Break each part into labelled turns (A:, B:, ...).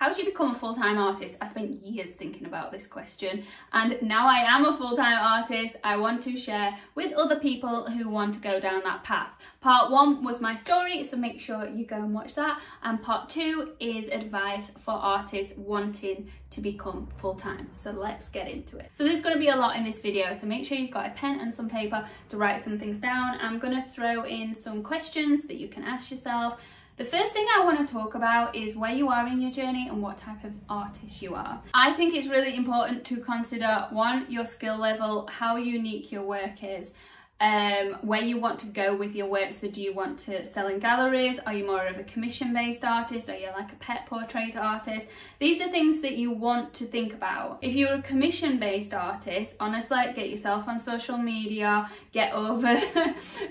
A: How do you become a full-time artist? I spent years thinking about this question, and now I am a full-time artist. I want to share with other people who want to go down that path. Part 1 was my story, so make sure you go and watch that. And part 2 is advice for artists wanting to become full-time. So let's get into it. So there's going to be a lot in this video, so make sure you've got a pen and some paper to write some things down. I'm going to throw in some questions that you can ask yourself. The first thing I want to talk about is where you are in your journey and what type of artist you are. I think it's really important to consider, 1, your skill level, how unique your work is, where you want to go with your work. So do you want to sell in galleries? Are you more of a commission-based artist? Are you like a pet portrait artist? These are things that you want to think about. If you're a commission-based artist, honestly, get yourself on social media, get over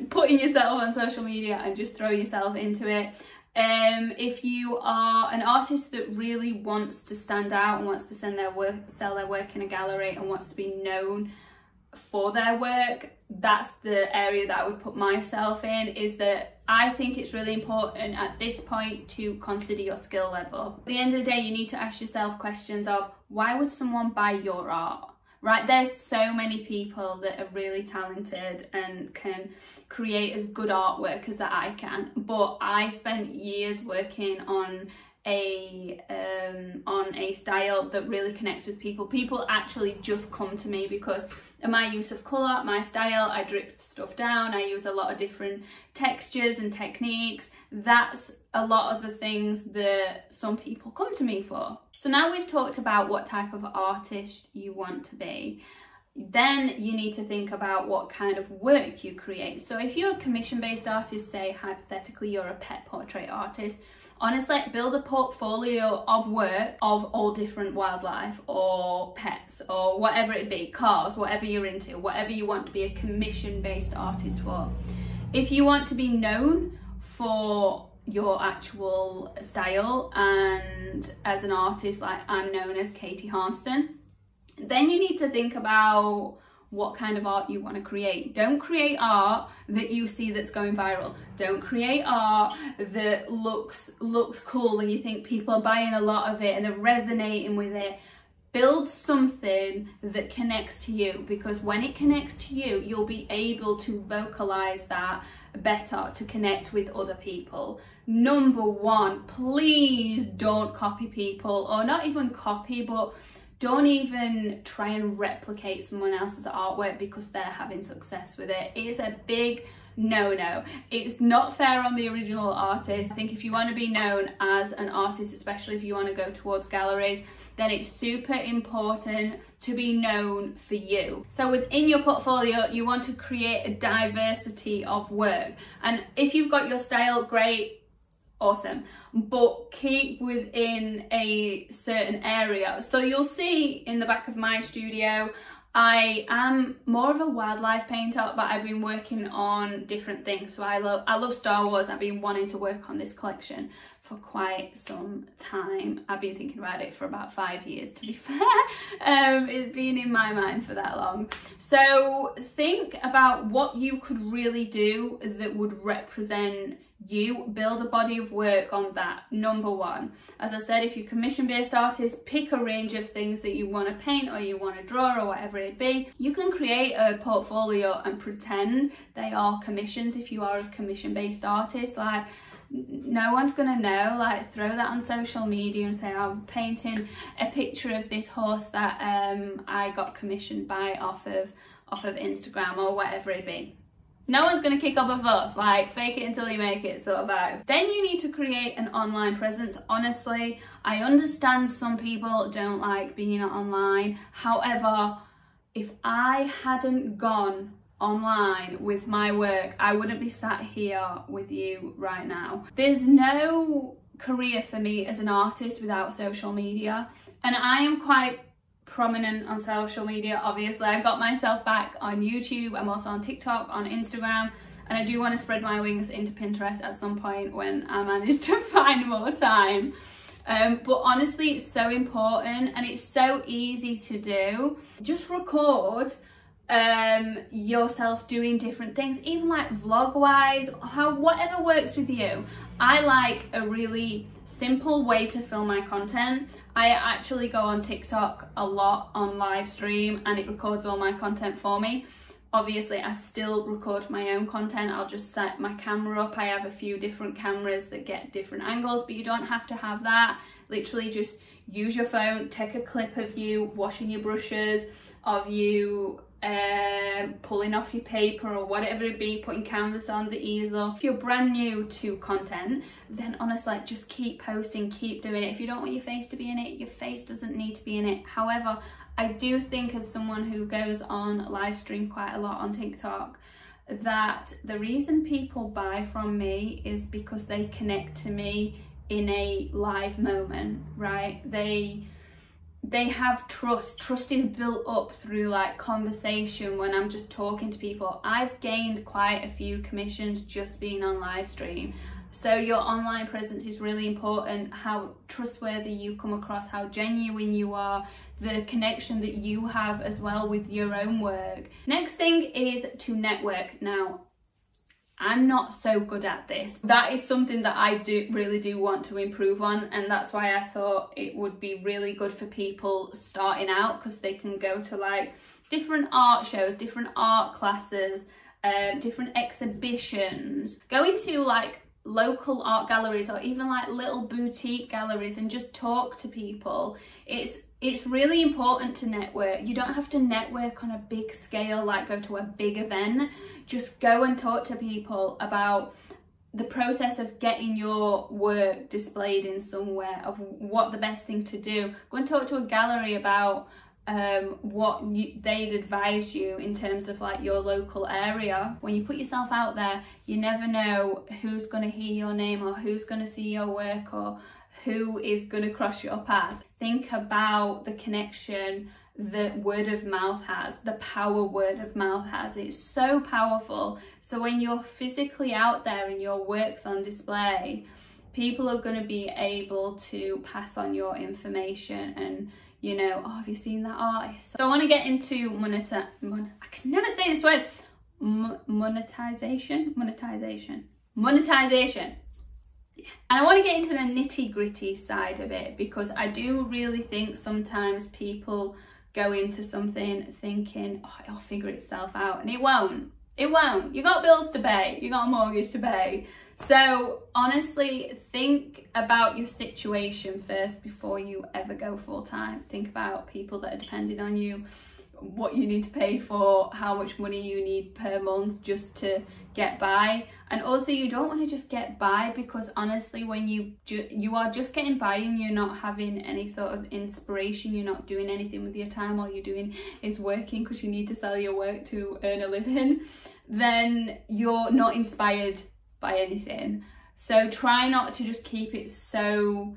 A: putting yourself on social media and just throw yourself into it. If you are an artist that really wants to stand out and wants to sell their work in a gallery and wants to be known for their work, that's the area that I would put myself in. Is that I think it's really important at this point to consider your skill level. At the end of the day, you need to ask yourself questions of, why would someone buy your art? Right, there's so many people that are really talented and can create as good artwork as that I can, but I spent years working on a style that really connects with people. People actually just come to me because of my use of colour, my style. I drip stuff down, I use a lot of different textures and techniques. That's a lot of the things that some people come to me for. So now we've talked about what type of artist you want to be, then you need to think about what kind of work you create. So if you're a commission-based artist, say hypothetically you're a pet portrait artist, honestly, build a portfolio of work of all different wildlife or pets or whatever it be, cars, whatever you're into, whatever you want to be a commission-based artist for. If you want to be known for your actual style and as an artist, like I'm known as Katie Harmston, then you need to think about what kind of art you want to create. Don't create art that you see that's going viral. Don't create art that looks cool and you think people are buying a lot of it and they're resonating with it. Build something that connects to you, because when it connects to you, you'll be able to vocalize that better, to connect with other people. Number 1, please don't copy people, or not even copy, but don't even try and replicate someone else's artwork because they're having success with it. It is a big no-no. It's not fair on the original artist. I think if you want to be known as an artist, especially if you want to go towards galleries, then it's super important to be known for you. So within your portfolio, you want to create a diversity of work. And if you've got your style, great, awesome, but keep within a certain area. So you'll see in the back of my studio, I am more of a wildlife painter, but I've been working on different things. So I love Star Wars. I've been wanting to work on this collection for quite some time. I've been thinking about it for about 5 years, to be fair. It's been in my mind for that long. So think about what you could really do that would represent you. Build a body of work on that. Number 1, as I said, if you're commission-based artist, pick a range of things that you want to paint or you want to draw or whatever it be. You can create a portfolio and pretend they are commissions if you are a commission-based artist. Like, no one's gonna know. Like, throw that on social media and say, I'm painting a picture of this horse that I got commissioned by off of Instagram or whatever it be. No one's going to kick up a fuss, like fake it until you make it sort of vibe. Then you need to create an online presence. Honestly, I understand some people don't like being online. However, if I hadn't gone online with my work, I wouldn't be sat here with you right now. There's no career for me as an artist without social media, and I am quite prominent on social media. Obviously, I got myself back on YouTube. I'm also on TikTok, on Instagram, and I do want to spread my wings into Pinterest at some point when I manage to find more time. But honestly, it's so important and it's so easy to do. Just record yourself doing different things, even like vlog wise, whatever works with you. I like a really simple way to film my content. I actually go on TikTok a lot on live stream and it records all my content for me. Obviously I still record my own content. I'll just set my camera up. I have a few different cameras that get different angles, but you don't have to have that. Literally just use your phone, take a clip of you washing your brushes, of you pulling off your paper or whatever it be, putting canvas on the easel. If you're brand new to content, then honestly just keep posting, keep doing it. If you don't want your face to be in it, your face doesn't need to be in it. However, I do think as someone who goes on live stream quite a lot on TikTok, that the reason people buy from me is because they connect to me in a live moment, right? They have trust. Trust is built up through like conversation when I'm just talking to people. I've gained quite a few commissions just being on live stream. So your online presence is really important, how trustworthy you come across, how genuine you are, the connection that you have as well with your own work. Next thing is to network. Now, I'm not so good at this. That is something that I really do want to improve on, and that's why I thought it would be really good for people starting out, because they can go to like different art shows, different art classes, different exhibitions, going to like local art galleries or even like little boutique galleries and just talk to people. It's really important to network. You don't have to network on a big scale, like go to a big event. Just go and talk to people about the process of getting your work displayed in somewhere, of what the best thing to do. Go and talk to a gallery about what they'd advise you in terms of like your local area. When you put yourself out there, you never know who's going to hear your name or who's going to see your work or who is going to cross your path. Think about the connection that word of mouth has, the power word of mouth has. It's so powerful. So when you're physically out there and your work's on display, people are going to be able to pass on your information and, you know, oh, have you seen that artist? So I want to get into I can never say this word. Monetization. And I want to get into the nitty-gritty side of it, because I do really think sometimes people go into something thinking, oh, it'll figure itself out, and it won't. It won't. You got bills to pay, you got a mortgage to pay. So honestly, think about your situation first before you ever go full-time. Think about people that are depending on you, what you need to pay for, how much money you need per month just to get by. And also, you don't want to just get by, because honestly, when you are just getting by and you're not having any sort of inspiration, you're not doing anything with your time, all you're doing is working because you need to sell your work to earn a living, then you're not inspired by anything. So try not to just keep it so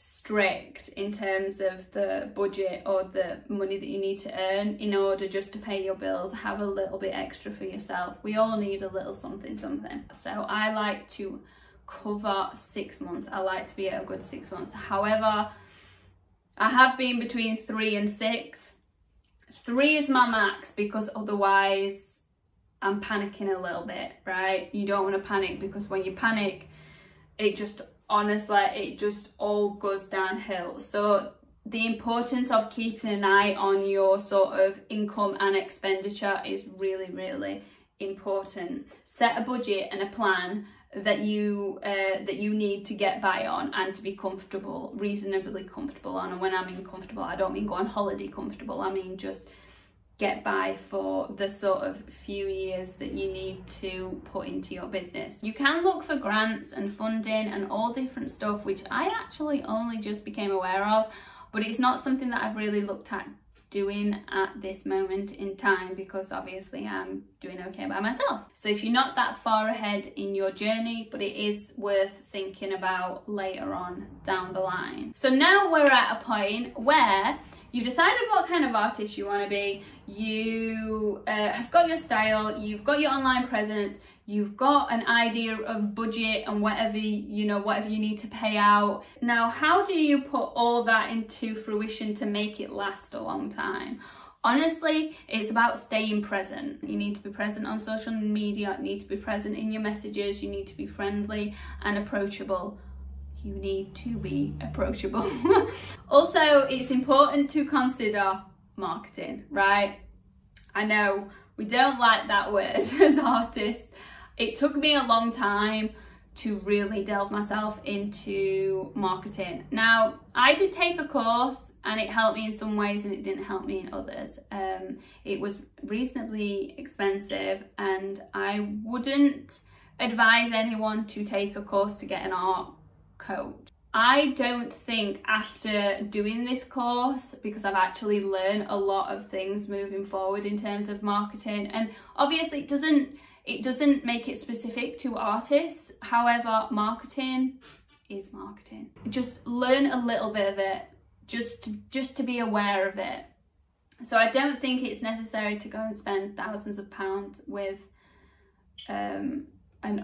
A: strict in terms of the budget or the money that you need to earn in order just to pay your bills. Have a little bit extra for yourself. We all need a little something. So I like to cover 6 months. I like to be at a good 6 months. However, I have been between 3 and 6. 3 is my max, because otherwise I'm panicking a little bit, right? You don't want to panic, because when you panic, it just honestly, it just all goes downhill. So the importance of keeping an eye on your sort of income and expenditure is really, really important. Set a budget and a plan that you need to get by on and to be comfortable, reasonably comfortable on. And when I mean comfortable, I don't mean go on holiday comfortable. I mean just get by for the sort of few years that you need to put into your business. You can look for grants and funding and all different stuff, which I actually only just became aware of, but it's not something that I've really looked at doing at this moment in time, because obviously I'm doing okay by myself. So if you're not that far ahead in your journey, but it is worth thinking about later on down the line. So now we're at a point where you've decided what kind of artist you want to be, you have got your style, you've got your online presence, you've got an idea of budget and whatever you need to pay out. Now, how do you put all that into fruition to make it last a long time? Honestly, it's about staying present. You need to be present on social media, you need to be present in your messages, you need to be friendly and approachable. You need to be approachable. Also, it's important to consider marketing, right? I know we don't like that word as artists. It took me a long time to really delve myself into marketing. Now, I did take a course and it helped me in some ways and it didn't help me in others. It was reasonably expensive and I wouldn't advise anyone to take a course to get an art coach. I don't think after doing this course, because I've actually learned a lot of things moving forward in terms of marketing, and obviously it doesn't make it specific to artists. However, marketing is marketing. Just learn a little bit of it, just to be aware of it. So I don't think it's necessary to go and spend thousands of pounds with an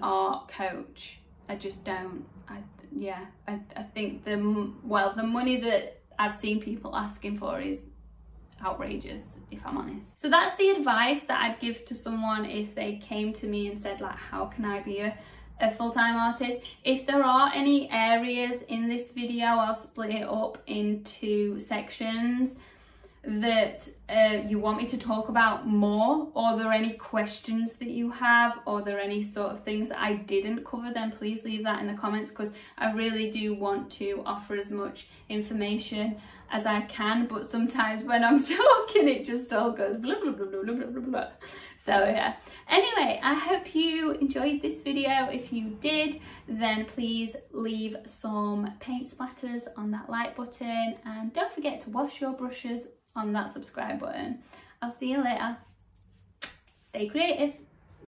A: art coach. I just don't. I think the money that I've seen people asking for is outrageous, if I'm honest. So that's the advice that I'd give to someone if they came to me and said, like, how can I be a full-time artist? If there are any areas in this video, I'll split it up into sections that you want me to talk about more, or are there any questions that you have, or are there any sort of things that I didn't cover, then please leave that in the comments, because I really do want to offer as much information as I can, but sometimes when I'm talking it just all goes blah blah blah blah blah blah blah. So yeah, anyway, I hope you enjoyed this video. If you did, then please leave some paint splatters on that like button and don't forget to wash your brushes on that subscribe button. I'll see you later. Stay creative.